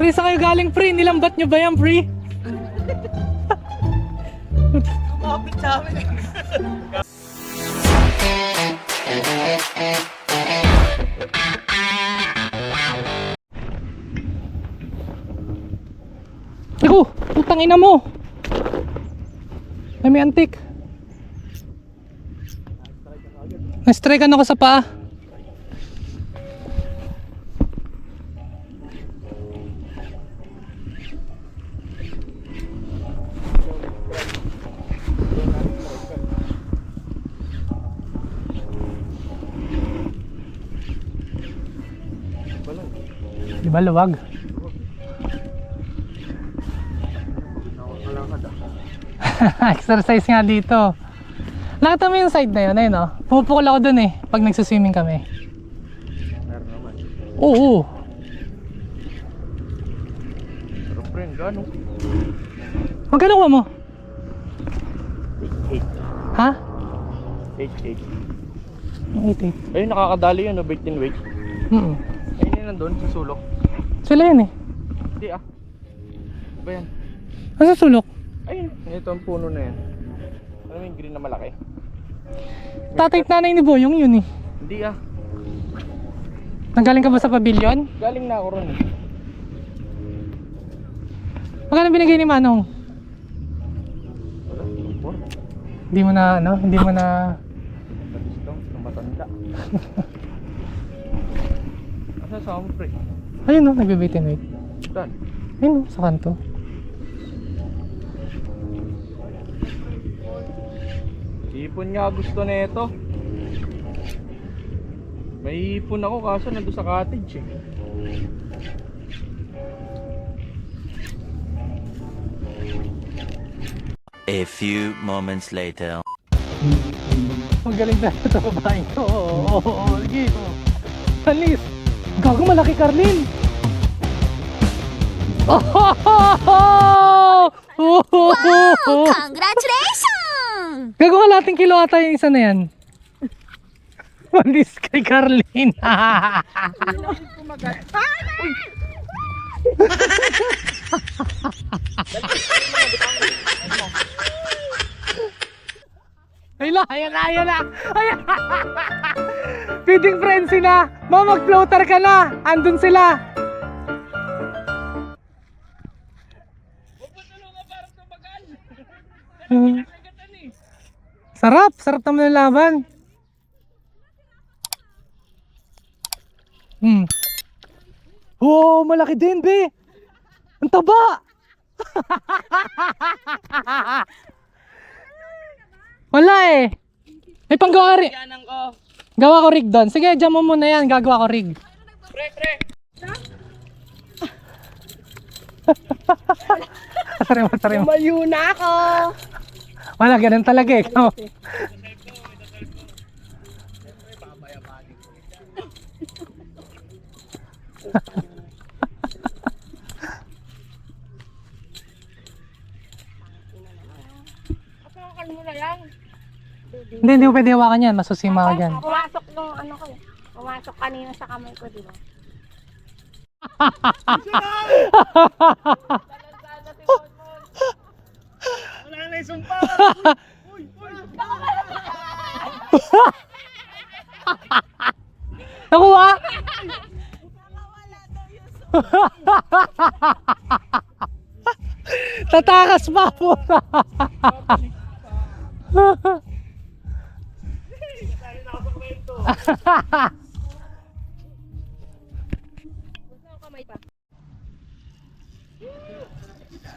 Pre, saan kayo galing, pre? Nilambat nyo ba yan, pre? Kumapit sa amin. Ako, putang ina mo. Ay, may antik. Na-strikean ako sa paa. Di ba luwag? Exercise nga dito. Nakita mo yung side na yun, ayun o. Pumupukol ako dun eh, pag nagsuswimming kami. Meron naman. Oo. Pero friend, gano'n? Magkano kuha mo? 8. Ha? 8. 88. Ayun, nakakadali yun, no? Bait in weight. Ayun yun nandun, sa sulok. Sila yun eh. Hindi ah. Ba yan? Ano sa sulok? Ayun, ito ang puno na yan. Ano yung green na malaki? Tatay at nanay ni Boyong yun eh. Hindi ah. Nanggaling ka ba sa pavilion? Galing na ako ron eh. Magkano binigay ni Manong? Wala, tumpor. Hindi mo na ano? Hindi mo na... Nag-discount, ng matanda. Asa sa mo pre? Ayun o, nagbe-bait and wait. Saan? Ayun o, sa kanto. Ipon nga gusto na ito. May ipon ako kaso nandun sa cottage eh. A few moments later. Magaling na ito babaeng to. Oo, sige. Alis. Gago, malaki Carlin. Wow! Congratulations! Gago, kalating kilo ata yung isa na yan. Malis kay Carlin. Ayan na. Feeding frenzy na. Ma, mag-floater ka na. Andun sila. Sarap naman ang laban. Wow, malaki din, be. Ang taba. Wala eh. May panggawa rig. Gawa ko rig doon. Sige, dyan mo muna yan. Gagawa ko rig. Pre! Sorry mo. Mayo na ako! Wala, ganun talaga eh. Hawakan mo na lang. Hindi ko pwede hawakan yan. Masusima ko dyan. Pumasok nung ano ko. Pumasok kanina sa kamay ko, di ba? Wala na yung sumpa! Nakuha? Tatakas pa po. Kamay pa.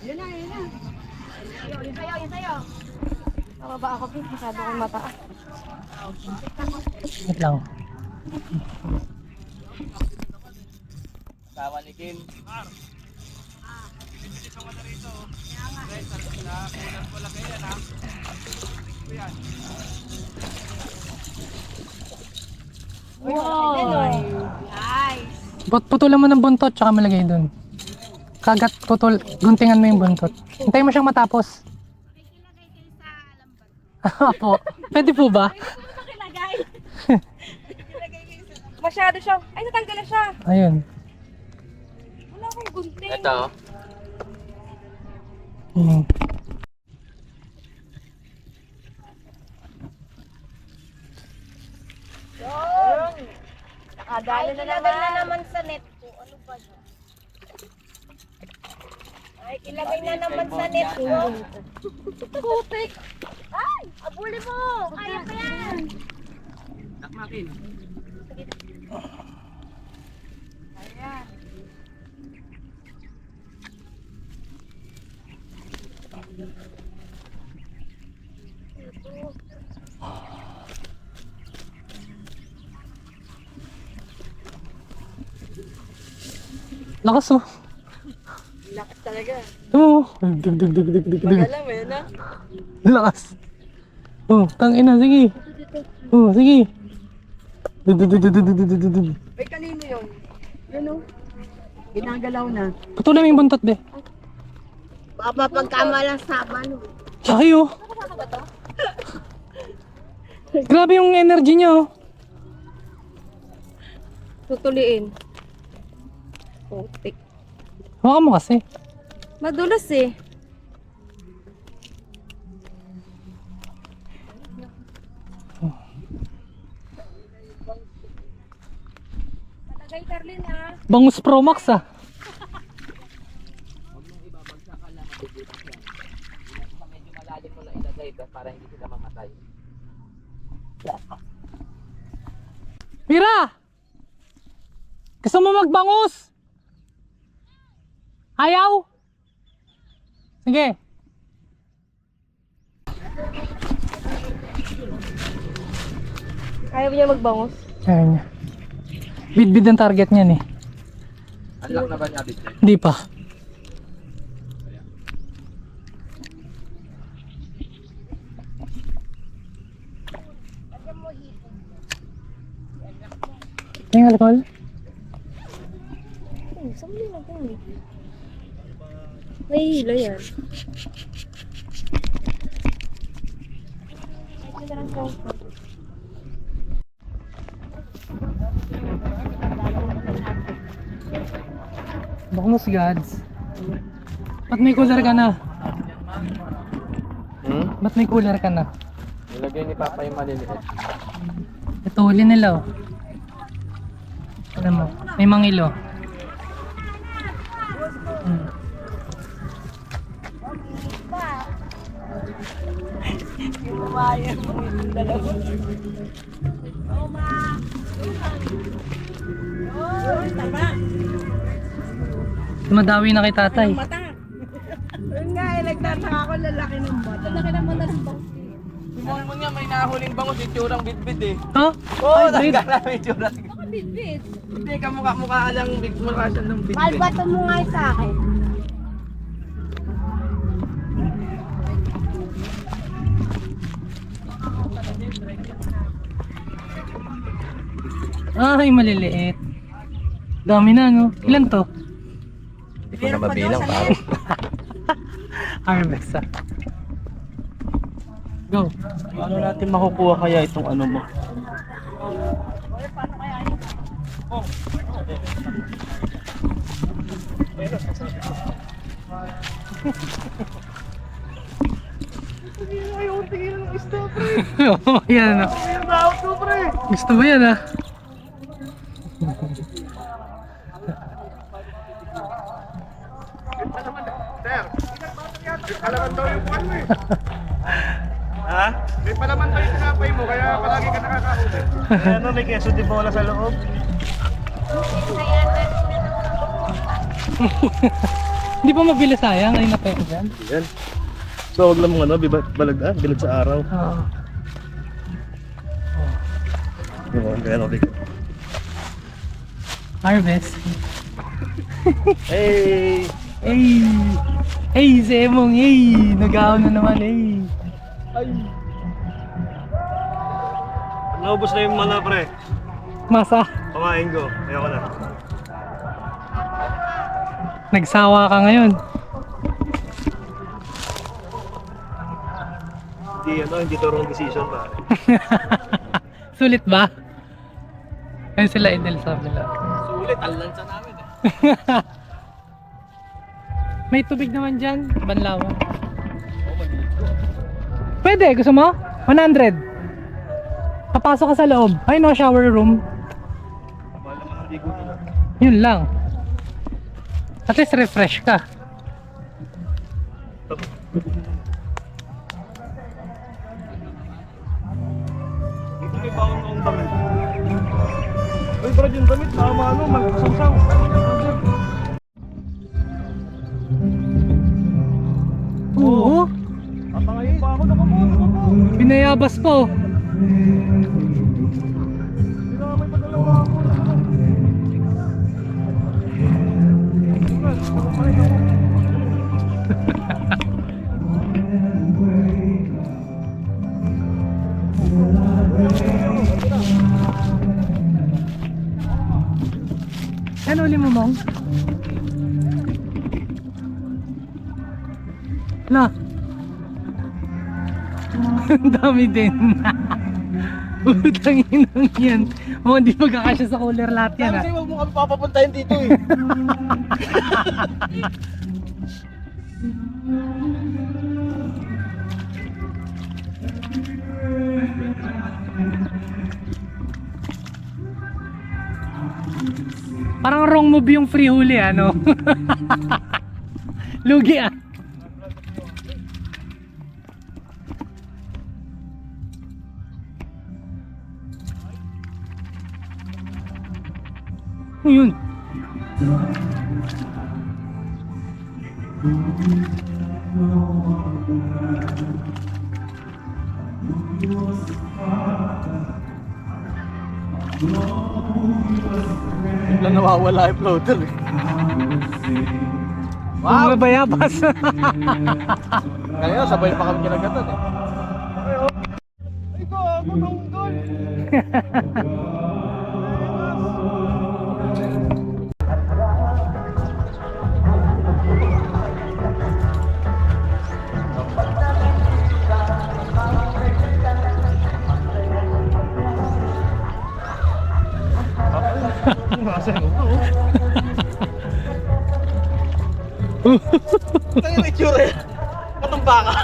Yun na. Yun sa'yo. Mababa ako, Pin. Masyado kong mataas. Wait lang. Tawa ni Kim. Wow! Nice! Putulan mo ng buntot tsaka malagay dun. Kagat putol, guntingan mo yung buntot. Hintayin mo siyang matapos. Apo, pwede po ba? Masyado siya. Ay, natanggal na siya. Ayun. Wala ko gunting. Ito. Hmm. Nakadali na naman sa net ko. Ano ba yun? Ay, ilagay na naman sa net ko. Putik! Ay! Abuli mo! Kaya pa yan! Takmakin. Ayan. Lakas oh. Lakas talaga. Oo. Dig, dig, dig, dig, dig, dig. Magalang eh, no? Lakas. Oh, tangina, sige. Oh, sige. Dig, dig, dig, dig, dig, dig, dig, dig, dig. Ay, kanino yun? Yun o. Ginagalaw na. Patuloy mo yung buntot, be. Baka pagkamalang saban. Saki oh. Grabe yung energy niya oh. Tutuliin. Putik. Hawakan mo kasi. Madulas eh. Malagay Darlene ah. Bangus Pro Max ah. Medyo malalim mo na ilagay para hindi sila mamatay. Mira! Gusto mo magbangus? Ayaw? Sige. Ayaw niya magbangus. Ayaw niya. Bid-bid ang target niyan eh. Unlock na ba niya dito? Hindi pa. Yung alcohol? Saan mo nilagay? May hila yan. Bangus gods. Ba't may cooler ka na? Ba't may cooler ka na? Nilagay ni Papa yung maliliit. Ito huli nila oh. Alam mo, may mangilo. Madawi na kay tatay. Yun nga eh, nagtataka ako lalaki ng bata. Lalaki ng mata ng bangsi. Tumon mo niya, may nahuling bangus yung tsurang bit-bit eh. Ha? Oo, Ay, nagkala may tsura. Bit-bit. Hindi, kamukha lang big mukha siya ng bit-bit. Malbato mo nga sa akin. Ay, maliliit. Dami na no. Ilan to? Hindi ko na mabilang pare. Harvest ah. Go. Paano natin makukuha kaya itong ano mo? Oo, yan ah. Gusto mo yan ah. Ha? May palaman pa yung tinapay mo, kaya palagi ka nakakahuli. Ano, may keso di bola sa loob? Hindi pa mabili sayang. Ay napaya dyan. Yan. So, wag lang mong ano, balag bilad sa araw. Oo. Yung kaya no, Harvest. Hey! Hey! Hey, si Emong! Hey! Nag-aon na naman, hey! Naubos na yung mana, pre. Masa, Pamain ko. Ayoko na. nagsawa ka ngayon. Hindi to wrong decision, pare. Sulit ba? Ayun sila Idel sabi nila. Sulit, alansa namin eh. May tubig naman dyan, Banlawan. Pwede, gusto mo? 100. Papasok ka sa loob. Ay no, shower room. Yun lang. At least refresh ka. Dito may bawang noong damit. Uy, Brad, yung damit, tama ano, magsasaw. Oo. Tatangayin pa ako, nakapo. Pinayabas pa oh. Dinamay pa dalawa ako. Ano uli mo, Mong? La. Ang dami din. Utang inang yan. Oh, hindi magkakasya sa cooler lahat yan ha. Kasi huwag mo kami papapuntahin dito eh. Parang wrong move yung free huli ano. Lugi ah. Ano yun? Biglang nawawala yung floater eh. Wow! Bayabas. Kaya sabay pa kami kinagatan eh. Ay ko, matungkol! Nasa yung upo. Ito yung itsura eh. Katumba ka.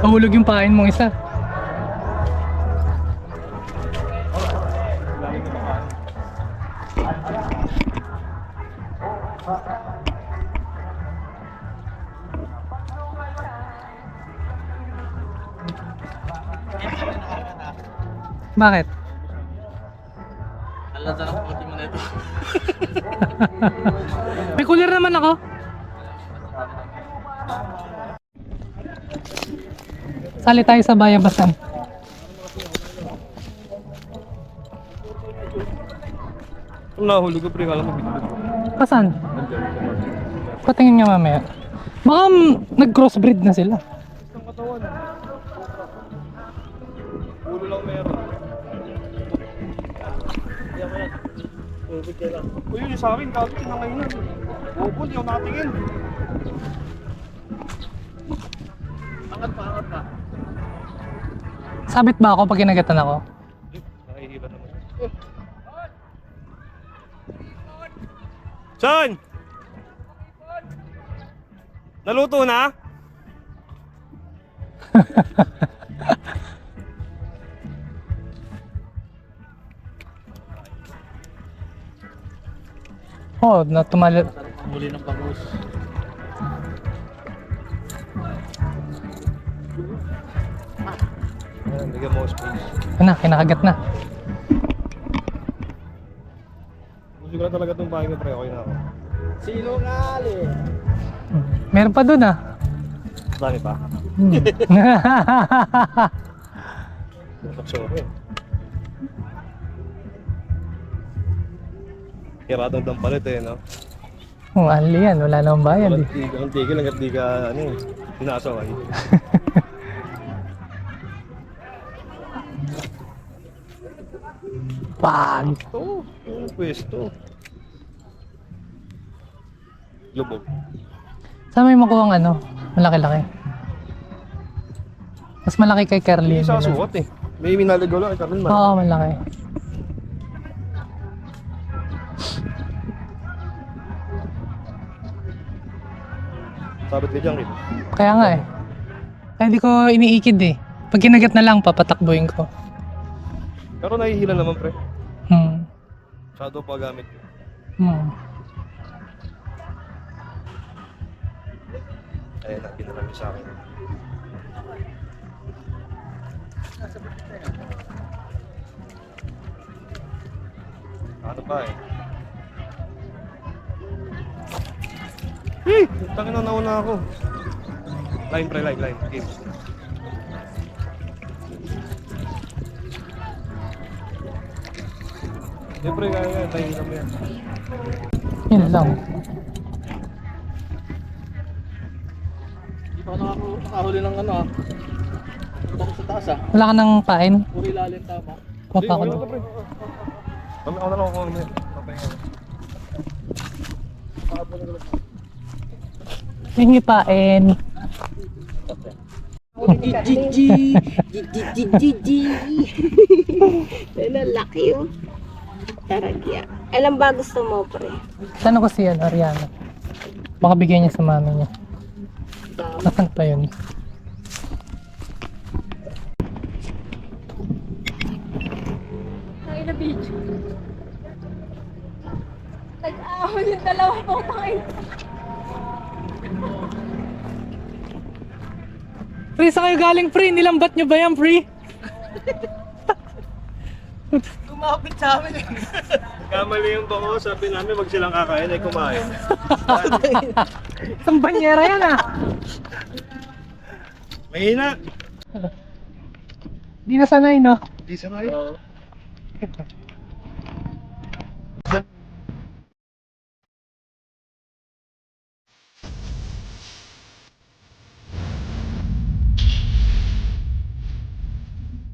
Mahulog yung pain mong isa. Bakit? Alansa ng puti mo na ito. May cooler naman ako. Sali tayo sa bayabasan. Nahulog ko pre, kala mo bitlog. Pasan? Patingin nga mamaya. Baka nag-crossbreed na sila. Ang katawan. Ulo lang meron. Uy, yun yung sa akin, kagod sinangay na. Bobo, di ako nakatingin. Angat pa. Sabit ba ako pag kinagatan ako? Nakihila naman. Son! Naluto na? Oh, tumali. Muli ng bangus. Ayan, bigyan mo space. Ano, kinakagat na. Gusto ko na talaga itong bahay ko, pre. Okay na ako. Meron pa dun ah. Dami pa? Hmm. Sorry. Kiradong dampalit eh, no? Oh, ali yan. Wala namang bayad eh. Ang tigil hanggat di ka, ano eh, sinasaway. Pag! Ito, yung pwesto. Lubog. Saan may makuha ang ano? Malaki-laki. Mas malaki kay Carly. Hindi sa sukat eh. May minaligaw lang, ikaw rin man. Oo, malaki. Sabit ka dyan, Kip. Kaya nga eh. Kaya hindi ko iniikid eh. Pag kinagat na lang, papatakbuhin ko. Pero nahihila naman, pre. Hmm. Shadow pa gamit. Hmm. Ayan na, pinalam niyo sa akin. Ano pa eh? Tangin na nauna ako. Line pre, line. Game. Siyempre kaya, nahihirap yan. Yun lang. Hindi pa ako nakahuli ng ano ah. Punta ko sa taas ah. Wala ka ng pain? Puri lalim tama. Kuha pa ako. Sige, pre. Kami ako na lang ako ngayon. Yun yung pain. Lalaki oh. Taragya. Alam ba gusto mo, pre? Sana ko si Ariana. Baka bigyan niya sa mami niya. Nasaan pa yun? Ay, na video. Nag-ahon yung dalawang pangay. Pre, saan kayo galing, pre? Nilambat nyo ba yan, pre? Kumapit sa amin eh. Kamali yung bango, sabi namin wag silang kakain ay kumain. Isang banyera yan ah. Mahina! Di na sanay, no? Di sa ngayon.